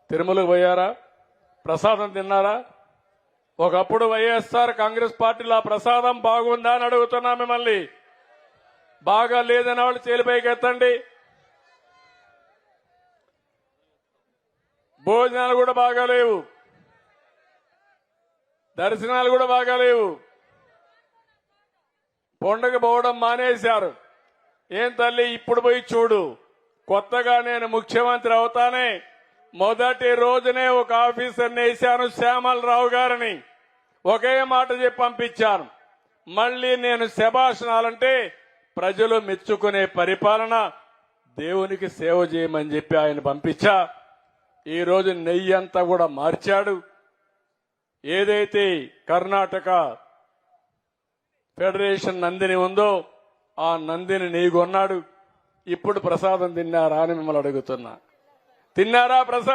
తిరుమలకు పోయారా? ప్రసాదం తిన్నారా? ఒకప్పుడు వైఎస్ఆర్ కాంగ్రెస్ పార్టీలో ఆ ప్రసాదం బాగుందా అని అడుగుతున్నా మిమ్మల్ని. బాగా లేదన్న వాళ్ళు చేలిపైకి ఎత్తండి. భోజనాలు కూడా బాగాలేవు, దర్శనాలు కూడా బాగాలేవు, పండుగ పోవడం మానేశారు. ఏం తల్లి, ఇప్పుడు పోయి చూడు. కొత్తగా నేను ముఖ్యమంత్రి అవుతానే మొదటి రోజునే ఒక ఆఫీసర్ని వేశాను, శ్యామలరావు గారిని. ఒకే మాట చెప్పి పంపించాను. మళ్లీ నేను శభాషణాలంటే ప్రజలు మెచ్చుకునే పరిపాలన, దేవునికి సేవ చేయమని చెప్పి ఆయన పంపించా. ఈ రోజు నెయ్యి అంతా కూడా మార్చాడు. ఏదైతే కర్ణాటక ఫెడరేషన్ నందిని ఉందో ఆ నందిని నెయ్యి కొన్నాడు. ఇప్పుడు ప్రసాదం తిన్నారా అని మిమ్మల్ని అడుగుతున్నా. తిన్నారా ప్రసాదం?